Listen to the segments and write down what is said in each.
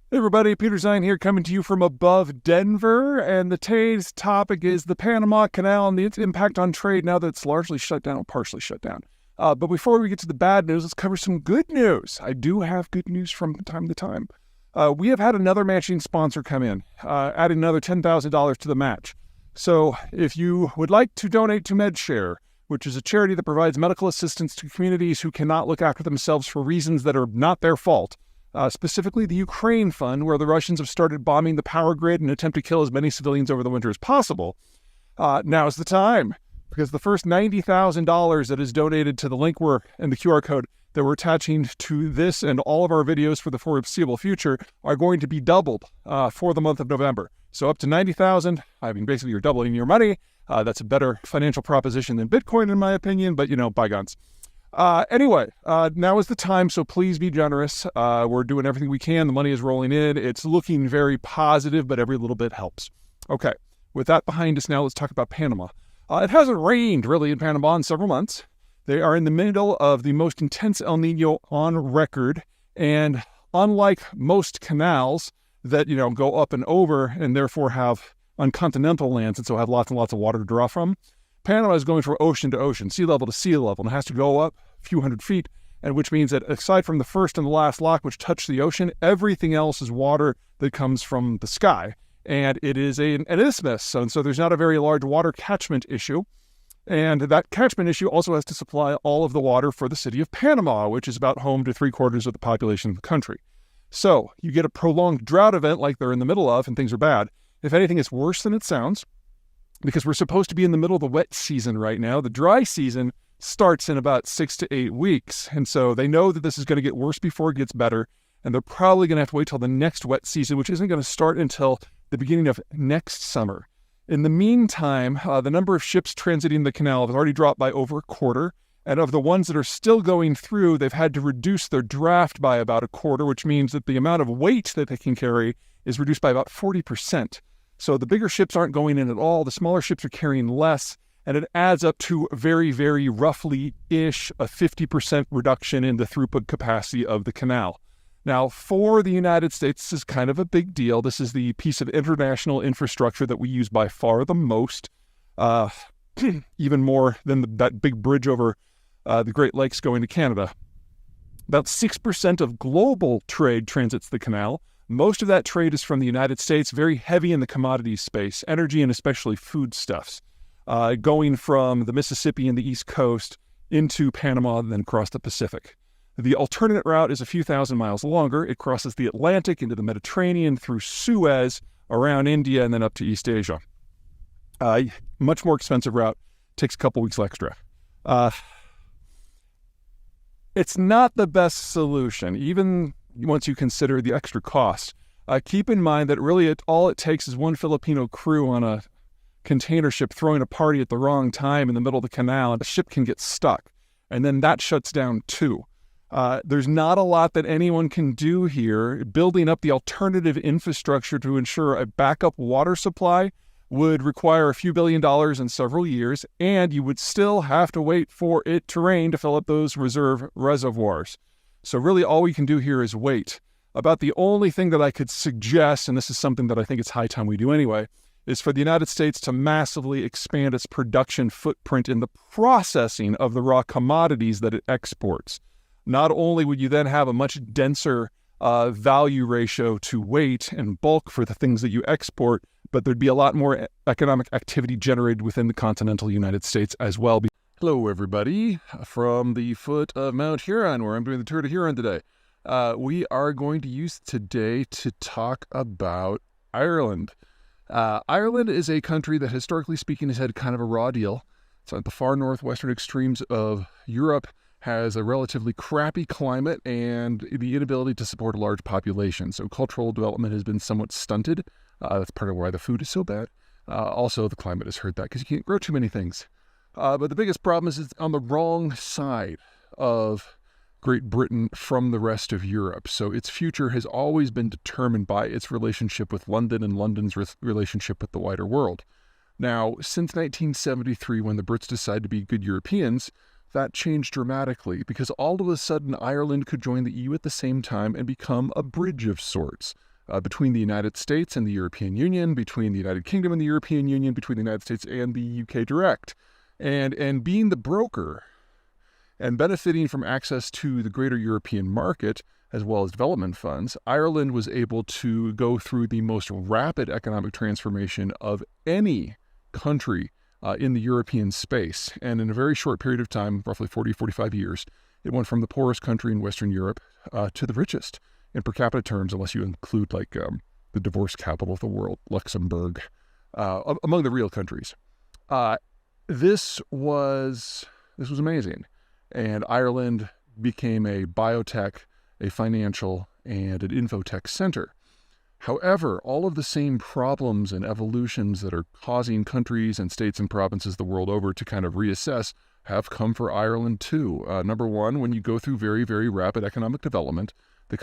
Hey everybody, Peter Zeihan here coming to you from above Denver, and today's topic is the Panama Canal and its impact on trade now that it's largely shut down, partially shut down. But before we get to the bad news, let's cover some good news. I do have good news from time to time. We have had another matching sponsor come in, adding another $10,000 to the match. So if you would like to donate to MedShare, which is a charity that provides medical assistance to communities who cannot look after themselves for reasons that are not their fault, specifically the Ukraine Fund, where the Russians have started bombing the power grid in an attempt to kill as many civilians over the winter as possible. Now's the time, because the first $90,000 that is donated to the link and the QR code that we're attaching to this and all of our videos for the foreseeable future are going to be doubled for the month of November. So up to $90,000. I mean, basically you're doubling your money. That's a better financial proposition than Bitcoin, in my opinion, but bygones. Anyway, now is the time, so please be generous. We're doing everything we can. The money is rolling in. It's looking very positive, but every little bit helps. Okay, with that behind us now, let's talk about Panama. It hasn't rained, really, in Panama in several months. They are in the middle of the most intense El Nino on record, and unlike most canals that, go up and over and therefore have on continental lands and so have lots and lots of water to draw from, Panama is going from ocean to ocean, sea level to sea level, and it has to go up a few hundred feet, and which means that aside from the first and the last lock, which touch the ocean, everything else is water that comes from the sky. And it is an isthmus, and so there's not a very large water catchment issue. And that catchment issue also has to supply all of the water for the city of Panama, which is about home to 3/4 of the population of the country. So you get a prolonged drought event like they're in the middle of, and things are bad. If anything, it's worse than it sounds, because we're supposed to be in the middle of the wet season right now. The dry season starts in about 6 to 8 weeks. And so they know that this is going to get worse before it gets better. And they're probably going to have to wait till the next wet season, which isn't going to start until the beginning of next summer. In the meantime, the number of ships transiting the canal has already dropped by over a quarter. And of the ones that are still going through, they've had to reduce their draft by about a quarter, which means that the amount of weight that they can carry is reduced by about 40%. So the bigger ships aren't going in at all. The smaller ships are carrying less, and it adds up to very, very roughly-ish a 50% reduction in the throughput capacity of the canal. Now, for the United States, this is kind of a big deal. This is the piece of international infrastructure that we use by far the most, even more than that big bridge over the Great Lakes going to Canada. About 6% of global trade transits the canal. Most of that trade is from the United States, very heavy in the commodities space, energy and especially foodstuffs, going from the Mississippi and the East Coast into Panama and then across the Pacific. The alternate route is a few thousand miles longer. It crosses the Atlantic into the Mediterranean through Suez, around India, and then up to East Asia. Much more expensive route, takes a couple weeks extra. It's not the best solution, even once you consider the extra cost. Keep in mind that really all it takes is one Filipino crew on a container ship throwing a party at the wrong time in the middle of the canal, and the ship can get stuck. And then that shuts down too. There's not a lot that anyone can do here. Building up the alternative infrastructure to ensure a backup water supply would require a few $billion in several years, and you would still have to wait for it to rain to fill up those reserve reservoirs. So really all we can do here is wait. About the only thing that I could suggest, and this is something that I think it's high time we do anyway, is for the United States to massively expand its production footprint in the processing of the raw commodities that it exports. Not only would you then have a much denser value ratio to weight and bulk for the things that you export, but there'd be a lot more economic activity generated within the continental United States as well. Hello, everybody, from the foot of Mount Huron, where I'm doing the Tour de Huron today. We are going to use today to talk about Ireland. Ireland is a country that, historically speaking, has had kind of a raw deal. It's at the far northwestern extremes of Europe, has a relatively crappy climate, and the inability to support a large population. So cultural development has been somewhat stunted. That's part of why the food is so bad. Also, the climate has hurt that because you can't grow too many things. But the biggest problem is it's on the wrong side of Great Britain from the rest of Europe. So its future has always been determined by its relationship with London and London's relationship with the wider world. Now, since 1973, when the Brits decided to be good Europeans, that changed dramatically because all of a sudden Ireland could join the EU at the same time and become a bridge of sorts. between the United States and the European Union, between the United Kingdom and the European Union, between the United States and the UK direct. And being the broker and benefiting from access to the greater European market, as well as development funds, Ireland was able to go through the most rapid economic transformation of any country in the European space. And in a very short period of time, roughly 45 years, it went from the poorest country in Western Europe to the richest in per capita terms, unless you include the divorce capital of the world, Luxembourg, among the real countries. This was amazing. And Ireland became a biotech, a financial, and an infotech center. However, all of the same problems and evolutions that are causing countries and states and provinces the world over to kind of reassess have come for Ireland too. Number one, when you go through very, very rapid economic development, the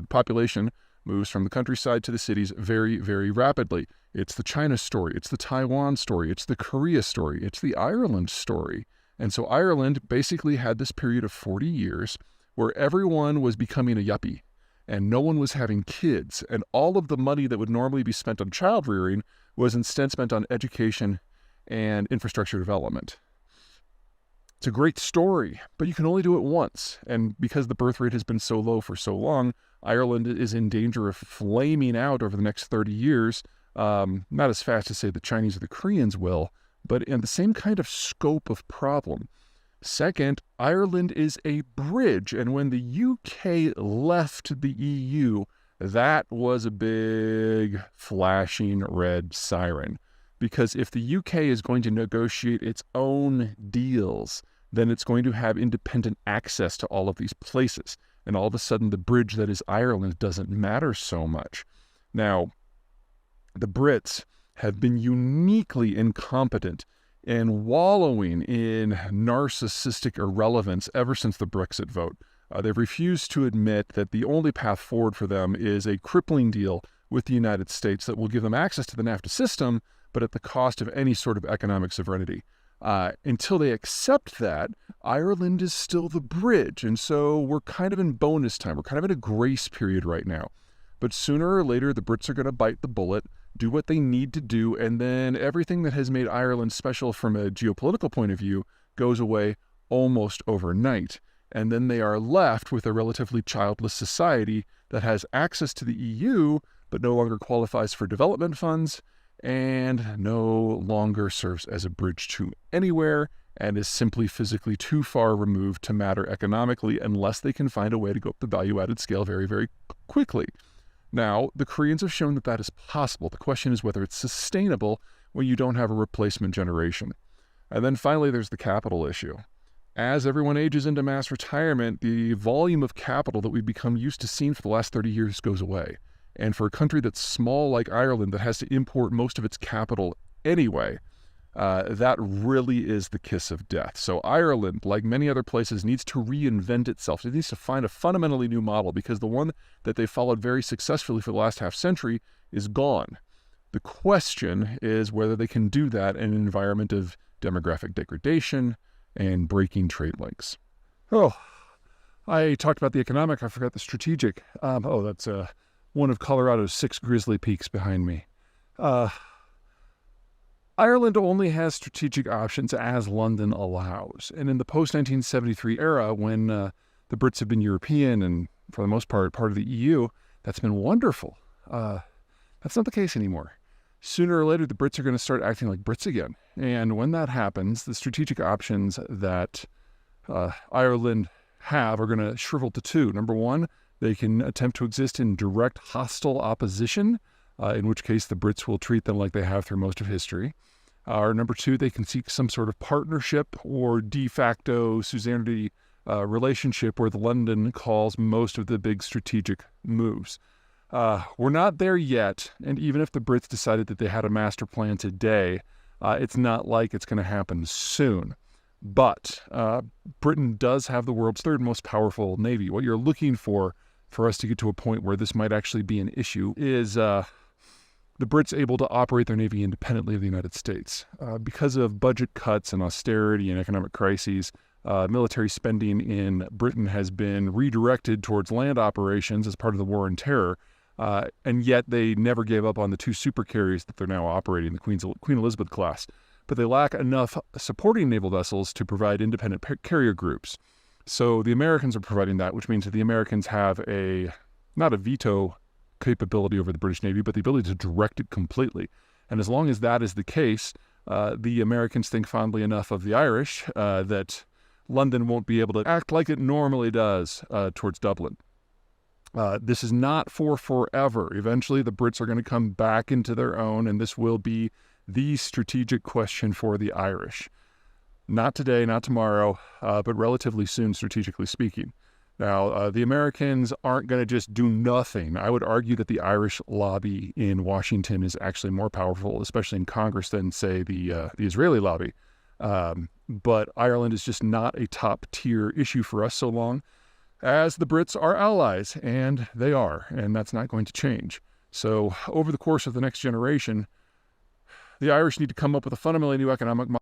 population moves from the countryside to the cities very, very rapidly. It's the China story, it's the Taiwan story, it's the Korea story, it's the Ireland story. And so Ireland basically had this period of 40 years where everyone was becoming a yuppie and no one was having kids. And all of the money that would normally be spent on child rearing was instead spent on education and infrastructure development. It's a great story, but you can only do it once. And because the birth rate has been so low for so long, Ireland is in danger of flaming out over the next 30 years. Not as fast as, say, the Chinese or the Koreans will, but in the same kind of scope of problem. Second, Ireland is a bridge, and when the UK left the EU, that was a big flashing red siren. Because if the UK is going to negotiate its own deals, then it's going to have independent access to all of these places. And all of a sudden, the bridge that is Ireland doesn't matter so much. Now, the Brits have been uniquely incompetent and wallowing in narcissistic irrelevance ever since the Brexit vote. They've refused to admit that the only path forward for them is a crippling deal with the United States that will give them access to the NAFTA system, but at the cost of any sort of economic sovereignty. Until they accept that, Ireland is still the bridge. And so we're kind of in bonus time. We're kind of in a grace period right now. But sooner or later, the Brits are going to bite the bullet, do what they need to do, and then everything that has made Ireland special from a geopolitical point of view goes away almost overnight. And then they are left with a relatively childless society that has access to the EU, but no longer qualifies for development funds, and no longer serves as a bridge to anywhere, and is simply physically too far removed to matter economically unless they can find a way to go up the value-added scale very, very quickly. Now, the Koreans have shown that that is possible. The question is whether it's sustainable when you don't have a replacement generation. And then finally, there's the capital issue. As everyone ages into mass retirement, the volume of capital that we've become used to seeing for the last 30 years goes away. And for a country that's small like Ireland that has to import most of its capital anyway, that really is the kiss of death. So Ireland, like many other places, needs to reinvent itself. It needs to find a fundamentally new model because the one that they followed very successfully for the last half century is gone. The question is whether they can do that in an environment of demographic degradation and breaking trade links. Oh, I talked about the economic. I forgot the strategic. That's one of Colorado's 6 grizzly peaks behind me. Ireland only has strategic options as London allows. And in the post-1973 era, when the Brits have been European and, for the most part of the EU, that's been wonderful. That's not the case anymore. Sooner or later, the Brits are going to start acting like Brits again. And when that happens, the strategic options that Ireland have are going to shrivel to 2. Number one, they can attempt to exist in direct hostile opposition, in which case the Brits will treat them like they have through most of history. Or number 2, they can seek some sort of partnership or de facto suzerainty relationship where London calls most of the big strategic moves. We're not there yet, and even if the Brits decided that they had a master plan today, it's not like it's going to happen soon. But Britain does have the world's 3rd most powerful navy. What you're looking for us to get to a point where this might actually be an issue is the Brits able to operate their navy independently of the United States. Because of budget cuts and austerity and economic crises, Military spending in Britain has been redirected towards land operations as part of the War on Terror, and yet they never gave up on the two supercarriers that they're now operating, the Queen Elizabeth class. But they lack enough supporting naval vessels to provide independent carrier groups. So the Americans are providing that, which means that the Americans have not a veto capability over the British Navy, but the ability to direct it completely. And as long as that is the case, the Americans think fondly enough of the Irish that London won't be able to act like it normally does towards Dublin. This is not for forever. Eventually, the Brits are going to come back into their own, and this will be the strategic question for the Irish. Not today, not tomorrow, but relatively soon, strategically speaking. Now, the Americans aren't going to just do nothing. I would argue that the Irish lobby in Washington is actually more powerful, especially in Congress, than, say, the Israeli lobby. But Ireland is just not a top-tier issue for us so long as the Brits are allies, and they are, and that's not going to change. So over the course of the next generation, the Irish need to come up with a fundamentally new economic model